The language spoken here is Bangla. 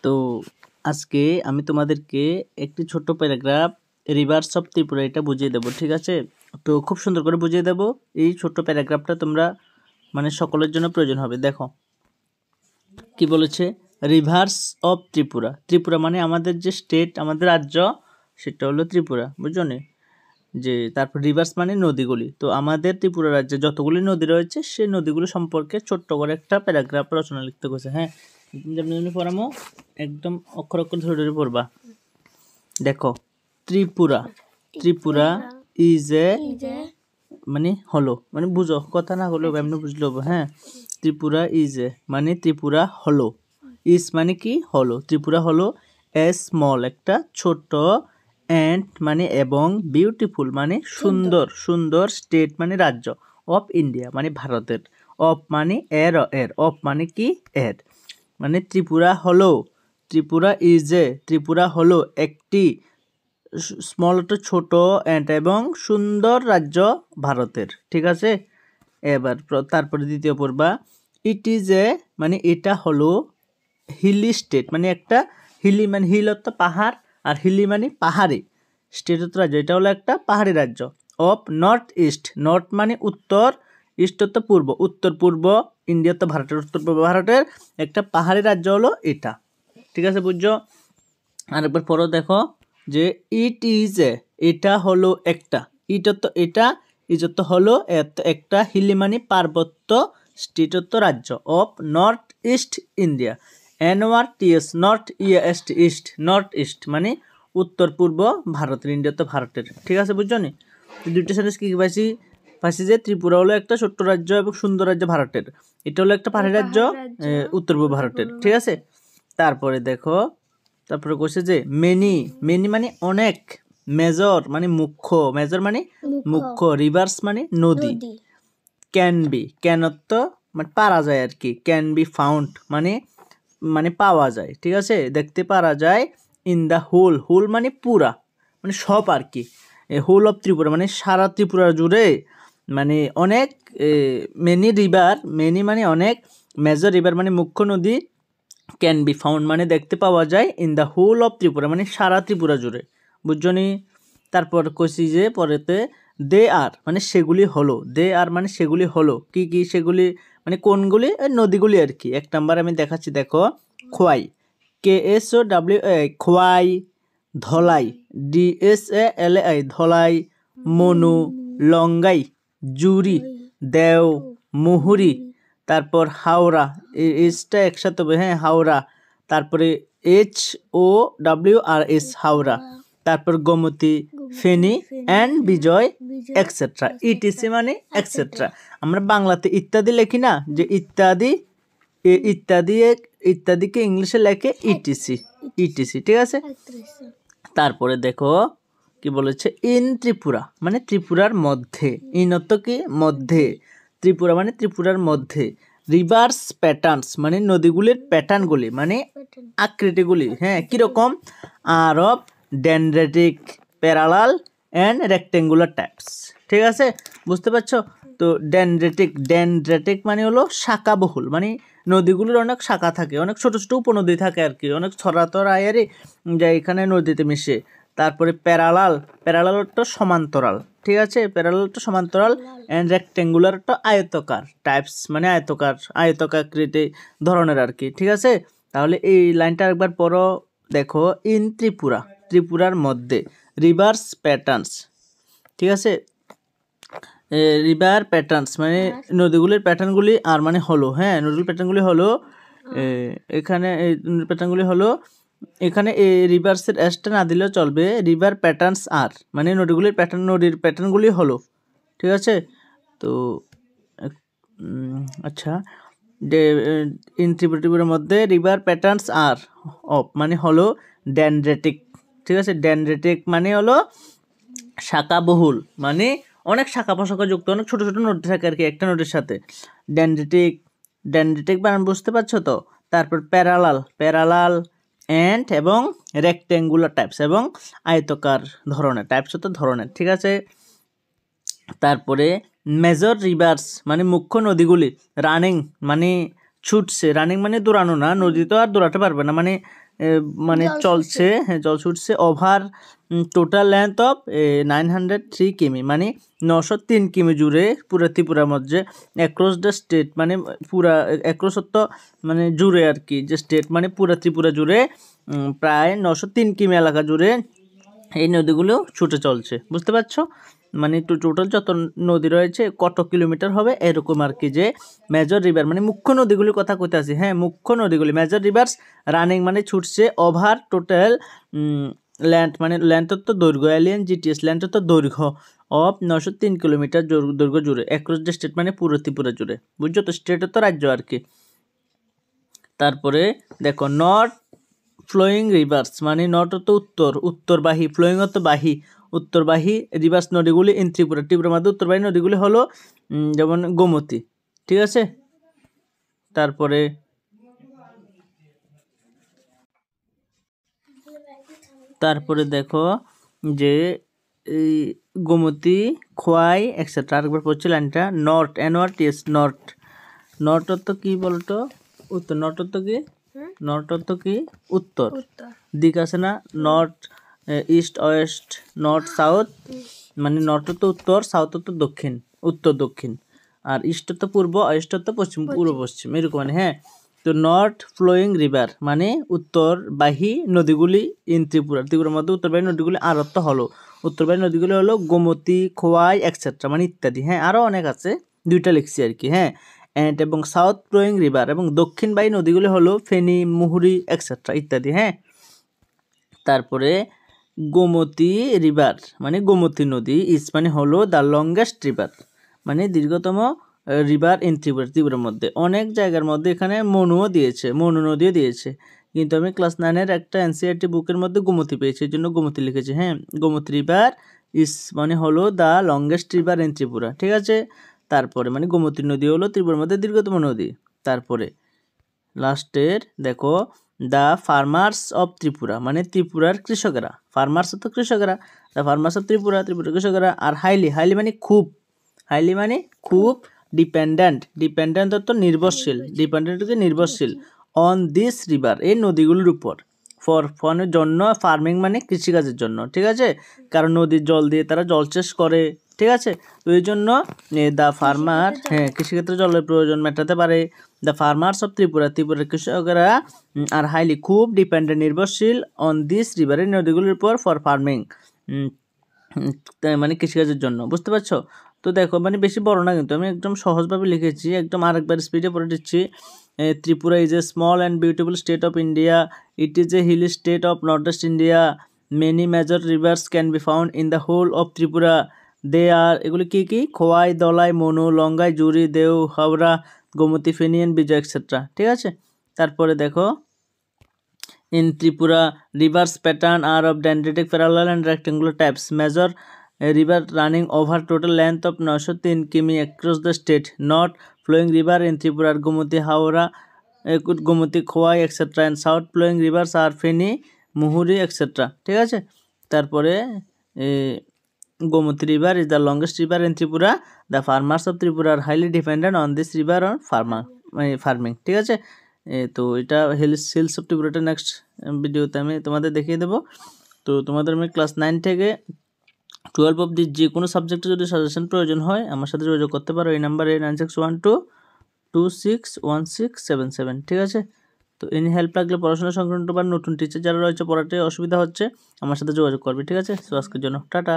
তো আজকে আমি তোমাদেরকে একটি ছোট্ট প্যারাগ্রাফ রিভার্স অফ ত্রিপুরা এটা বুঝিয়ে দেবো, ঠিক আছে? তো খুব সুন্দর করে বুঝিয়ে দেবো। এই ছোট্ট প্যারাগ্রাফটা তোমরা মানে সকলের জন্য প্রয়োজন হবে। দেখো কি বলেছে, রিভার্স অফ ত্রিপুরা। ত্রিপুরা মানে আমাদের যে স্টেট, আমাদের রাজ্য, সেটা হলো ত্রিপুরা, বুঝছো নি? যে তারপর রিভার্স মানে নদীগুলি। তো আমাদের ত্রিপুরা রাজ্যে যতগুলি নদী রয়েছে সেই নদীগুলি সম্পর্কে ছোট্ট করে একটা প্যারাগ্রাফ রচনা লিখতে গেছে। হ্যাঁ, যেমনি পড়ামো একদম অক্ষর অক্ষর ধরে ধরে পড়বা। দেখো, ত্রিপুরা, ত্রিপুরা ইজ এ মানে হলো, মানে বুঝো, কথা না হলেও এমনি বুঝলো। হ্যাঁ, ত্রিপুরা ইজ এ মানে ত্রিপুরা হলো, ইজ মানে কি হলো, ত্রিপুরা হলো এ স্মল একটা ছোট, অ্যান্ড মানে এবং, বিউটিফুল মানে সুন্দর, সুন্দর, স্টেট মানে রাজ্য, অফ ইন্ডিয়া মানে ভারতের, অফ মানে এর, এর অফ মানে কি এর, মানে ত্রিপুরা হলো, ত্রিপুরা ইজ এ ত্রিপুরা হলো একটি স্মল একটা ছোট অ্যান্ড এবং সুন্দর রাজ্য ভারতের, ঠিক আছে? এবার তারপরে দ্বিতীয় পড়বা, ইট ইজ এ মানে এটা হলো হিলি স্টেট, মানে একটা হিলি মানে হিল অর্থ পাহাড়, আর হিলি মানে পাহাড়ি, স্টেট অর্থ রাজ্য, এটা হলো একটা পাহাড়ি রাজ্য, অফ নর্থ ইস্ট, নর্থ মানে উত্তর, ইস্ট অর্থ পূর্ব, উত্তর পূর্ব ইন্ডিয়া তো ভারতের উত্তর পূর্ব ভারতের একটা পাহাড়ি রাজ্য হলো এটা, ঠিক আছে? বুঝছো? আরেকবার পড়ো, দেখো যে ইট ইজ এ এটা হলো একটা, ইট অর্থ এটা, ইজ অর্থ হলো একটা, হিলি মানে পার্বত্য, স্টেট অর্থ রাজ্য, of north east India, NORTH north east, east north east মানে উত্তর পূর্ব ভারতের, ইন্ডিয়া তো ভারতের, ঠিক আছে? বুঝছো নি? দুইটা সেন্টেন্স কি পাইছি? পাইছি যে ত্রিপুরা হলো একটা ছোট্ট রাজ্য এবং সুন্দর রাজ্য ভারতের, এটা হলো একটা পাহাড়ি রাজ্য উত্তর পূর্ব ভারতের, ঠিক আছে? তারপরে দেখো, তারপরে কইছে যে মেনি, মেনি মানে অনেক, মেজর মানে মুখ্য, মেজর মানে মুখ্য, রিভার্স মানে নদী, ক্যান বি, ক্যান অর্থ মানে পারা যায় আর কি, ক্যান বি ফাউন্ড মানে মানে পাওয়া যায়, ঠিক আছে? দেখতে পারা যায়, ইন দ্য হোল, হোল মানে পুরা মানে সব আর কি, হোল অফ ত্রিপুরা মানে সারা ত্রিপুরা জুড়ে, মানে অনেক, মেনি রিভার, মেনি মানে অনেক, মেজর রিভার মানে মুখ্য নদী, ক্যান বি ফাউন্ড মানে দেখতে পাওয়া যায়, in the whole of Tripura মানে সারা ত্রিপুরা জুড়ে, বুঝছো নি? তারপর কইছি যে পরেতে, দে আর মানে সেগুলি হলো, দে আর মানে সেগুলি হলো, কি কি সেগুলি মানে কোনগুলি? নদীগুলি আর কি। এক নাম্বার আমি দেখাচ্ছি, দেখো, খোয়াই, KSOWA খোয়াই, ধলাই, DSALAI ধলাই, মনু, লঙ্গাই, জুরি, দেও, মুহুরি, তারপর হাওড়া, এসটা একসাথে হবে, হ্যাঁ, হাওড়া, তারপরে HOWRS হাওড়া, তারপর Gomati, Feni and Bijoy etcetera, ETC মানে এক্সেট্রা। আমরা বাংলাতে ইত্যাদি লেখি না, যে ইত্যাদি, ইত্যাদি, ইত্যাদিকে ইংলিশে লেখে ইটিসি, ইটিসি, ঠিক আছে? তারপরে দেখো কি বলেছে, ইন ত্রিপুরা মানে ত্রিপুরার মধ্যে, ইন অর্থ কি মধ্যে, ত্রিপুরা মানে ত্রিপুরার মধ্যে, রিভার্স প্যাটার্নস মানে নদীগুলির প্যাটার্নগুলি মানে আকৃতিগুলি, হ্যাঁ, কীরকম? আর of dendritic, parallel and rectangular types, ঠিক আছে? বুঝতে পারছো? তো ডেনড্রেটিক, ডেনড্রেটিক মানে হলো শাখাবহুল, মানে নদীগুলোর অনেক শাখা থাকে, অনেক ছোটো ছোটো উপনদী থাকে আর কি, অনেক ছড়াতর আয়ারে যা এখানে নদীতে মিশে। তারপরে প্যারালাল, প্যারালালটা সমান্তরাল, ঠিক আছে? প্যারালালটা সমান্তরাল, অ্যান্ড রেক্টেঙ্গুলারটা আয়তকার, টাইপস মানে আয়তকার, আয়তকাকৃতি ধরনের আর কি, ঠিক আছে? তাহলে এই লাইনটা একবার পড়ো, দেখো, ইন ত্রিপুরা, ত্রিপুরার মধ্যে, রিভার্স প্যাটার্নস, ঠিক আছে? রিভার প্যাটার্নস মানে নদীগুলির প্যাটার্নগুলি, আর মানে হলো, হ্যাঁ, নদীর প্যাটার্নগুলি হলো, এখানে এই প্যাটার্নগুলি হলো, এখানে এই রিভার্সের এসটা না দিলেও চলবে, রিভার প্যাটার্নস আর মানে নদীগুলির প্যাটার্ন, নদীর প্যাটার্নগুলি হলো, ঠিক আছে? তো আচ্ছা, ইন ত্রিপুরার মধ্যে রিভার প্যাটার্নস আর অফ মানে হলো ডেনড্রেটিক, ঠিক আছে? ডেনড্রেটিক মানে হলো শাখাবহুল, মানে অনেক শাখা প্রশাখা যুক্ত, অনেক ছোটো ছোটো নদী থাকে আর কি একটা নদীর সাথে, ডেনড্রেটিক, ডেনড্রেটিক বানান বুঝতে পারছো তো? তারপর প্যারালাল, প্যারালাল অ্যান্ড এবং রেক্টেঙ্গুলার টাইপস এবং আয়তকার ধরনের, টাইপস তো ধরনের, ঠিক আছে? তারপরে মেজর রিভার্স মানে মুখ্য নদীগুলি, রানিং মানে ছুটছে, রানিং মানে দৌড়ানো না, নদী তো আর দৌড়াতে পারবে না, মানে মানে চলছে, হ্যাঁ জল ছুটছে। ওভার টোটাল লেন্থ অফ 903 কিমি, মানে 903 কিমি জুড়ে পুরা ত্রিপুরার মধ্যে। অ্যাক্রস দ্য স্টেট মানে পুরা অ্যাক্রস অর্থ মানে জুড়ে আর কি, যে স্টেট মানে পুরা ত্রিপুরা জুড়ে প্রায় 903 কিমি এলাকা জুড়ে এই নদীগুলো ছুটে চলছে। বুঝতে পারছো? মানে টোটাল যত নদী রয়েছে কত কিলোমিটার হবে এরকম আর কি। যে মেজর রিভার মানে মুখ্য নদীগুলির কথা কইতে আছি, হ্যাঁ মুখ্য নদীগুলি মেজর রিভার্স রানিং মানে ছুটছে ওভার টোটাল ল্যান্ড মানে ল্যান্ডের তো দৈর্ঘ্য, এলিয়ান জিটিএস ল্যান্ডের তো দৈর্ঘ্য অফ 903 কিলোমিটার দৈর্ঘ্য জুড়ে অ্যাক্রস দ্য স্টেট মানে পুরো ত্রিপুরা জুড়ে। বুঝছো তো? স্টেটের তো রাজ্য আর কি। তারপরে দেখো নর্থ ফ্লোয়িং রিভার্স মানে নর্থ তো উত্তরবাহী, ফ্লোয়িং অর্থ বাহী, উত্তরবাহী রিভার্স নদীগুলি ইন ত্রিপুরার মধ্যে উত্তরবাহী নদীগুলি হলো যেমন গোমতী, ঠিক আছে। তারপরে দেখো যে এই গোমতী, খোয়াই এক্সেট্রা। আরেকবার পড়ছি লাইনটা, নর্থ NORTH নর্থ। নর্থ অর্থ কি বলতো? উত্তর। নর্থ অর্থ কি? নর্থ অর্থ কি? উত্তর। দিক আছে না, north east West north south, মানে নর্থ তো উত্তর, সাউথ তো দক্ষিণ, উত্তর দক্ষিণ, আর ইস্ট তো পূর্ব, ওয়েস্ট তো পশ্চিম, পূর্ব পশ্চিম এরকম মানে, হ্যাঁ। তো নর্থ ফ্লোয়িং রিভার মানে উত্তরবাহী নদীগুলি ইন ত্রিপুরার মধ্যে উত্তরবাহী নদীগুলি আর অর্থ হলো, উত্তরবাহী নদীগুলি হলো গোমতী, খোয়াই এক্সেট্রা মানে ইত্যাদি, হ্যাঁ আরও অনেক আছে, দুইটা লিখছি আর কি, হ্যাঁ। এবং সাউথ ফ্লোয়িং রিভার এবং দক্ষিণবাহী নদীগুলি হলো ফেনী, মুহুরী এক্সেট্রা ইত্যাদি, হ্যাঁ। তারপরে গোমতী রিভার মানে গোমতী নদী ইস মানে হলো দ্য লংগেস্ট রিভার মানে দীর্ঘতম রিভার ইন ত্রিপুরার মধ্যে। অনেক জায়গার মধ্যে এখানে মনু নদীও দিয়েছে, কিন্তু আমি ক্লাস 9-এর একটা NCERT বুকের মধ্যে গোমতী পেয়েছি, এই জন্য গোমতী লিখেছি, হ্যাঁ। গোমতী রিভার ইস মানে হলো the longest river in Tripura, ঠিক আছে। তারপরে মানে গোমতী নদী হলো ত্রিপুরার মধ্যে দীর্ঘতম নদী। তারপরে লাস্টের দেখো দ্য ফার্মার্স অফ ত্রিপুরা মানে ত্রিপুরার কৃষকেরা, ফার্মার্স তো কৃষকেরা, দ্য ফার্মার্স অফ ত্রিপুরা কৃষকেরা। আর হাইলি মানে খুব ডিপেন্ডেন্ট অর্থ নির্ভরশীল অন দিস রিভার এই নদীগুলির উপর, ফরের জন্য, ফার্মিং মানে কৃষিকাজের জন্য, ঠিক আছে। কারণ নদীর জল দিয়ে তারা জলচাষ করে, ঠিক আছে। তো এই জন্য দ্য ফার্মার, হ্যাঁ কৃষিক্ষেত্রে জলের প্রয়োজন মেটাতে পারে। দ্য ফার্মার্স অফ ত্রিপুরার কৃষকেরা আর হাইলি খুব নির্ভরশীল অন দিস রিভারের নদীগুলির উপর ফর ফার্মিং মানে কৃষিকাজের জন্য। বুঝতে পারছো? তো দেখো মানে বেশি বড় না, কিন্তু আমি একদম সহজভাবে লিখেছি, একদম আরেকবার স্পিডে পড়ে দিচ্ছি। Tripura is a small and beautiful state of India, it is a hilly state of north east India, many major rivers can be found in the whole of Tripura, they are এগুলি কি খোয়াই, দলাই, মনু, লঙ্গাই, জুরি, দেও, হাওড়া, গোমতী, ফেনী এন্ড বিজয় এক্সেট্রা, ঠিক আছে। তারপরে দেখো in Tripura rivers pattern are of dendritic, parallel and rectangular types. Major river running over total length of 903 km across the state. Not flowing river in Tripura are Gomoti, Haura, Gomoti, Khowai etc. and south flowing rivers are Feni, Muhuri etc. ঠিক আছে। তারপরে Gomoti river is the longest river in Tripura. The farmers of Tripura are highly dependent on this river on farming, ঠিক আছে। তো এটা হিলস অফ ত্রিপুরাটা নেক্সট ভিডিওতে আমি তোমাদের দেখিয়ে দেবো। তো তোমাদের আমি ক্লাস 9 থেকে 12 অবধি যে কোনো সাবজেক্টে যদি সাজেশন প্রয়োজন হয় আমার সাথে যোগাযোগ করতে পারো এই নাম্বারে 9612261677, ঠিক আছে। তো এনি হেল্প লাগলে পড়াশোনা সংক্রান্ত বা নতুন টিচার যারা রয়েছে পড়াতে অসুবিধা হচ্ছে আমার সাথে যোগাযোগ করবে, ঠিক আছে। সো আজকের জন্য টাটা।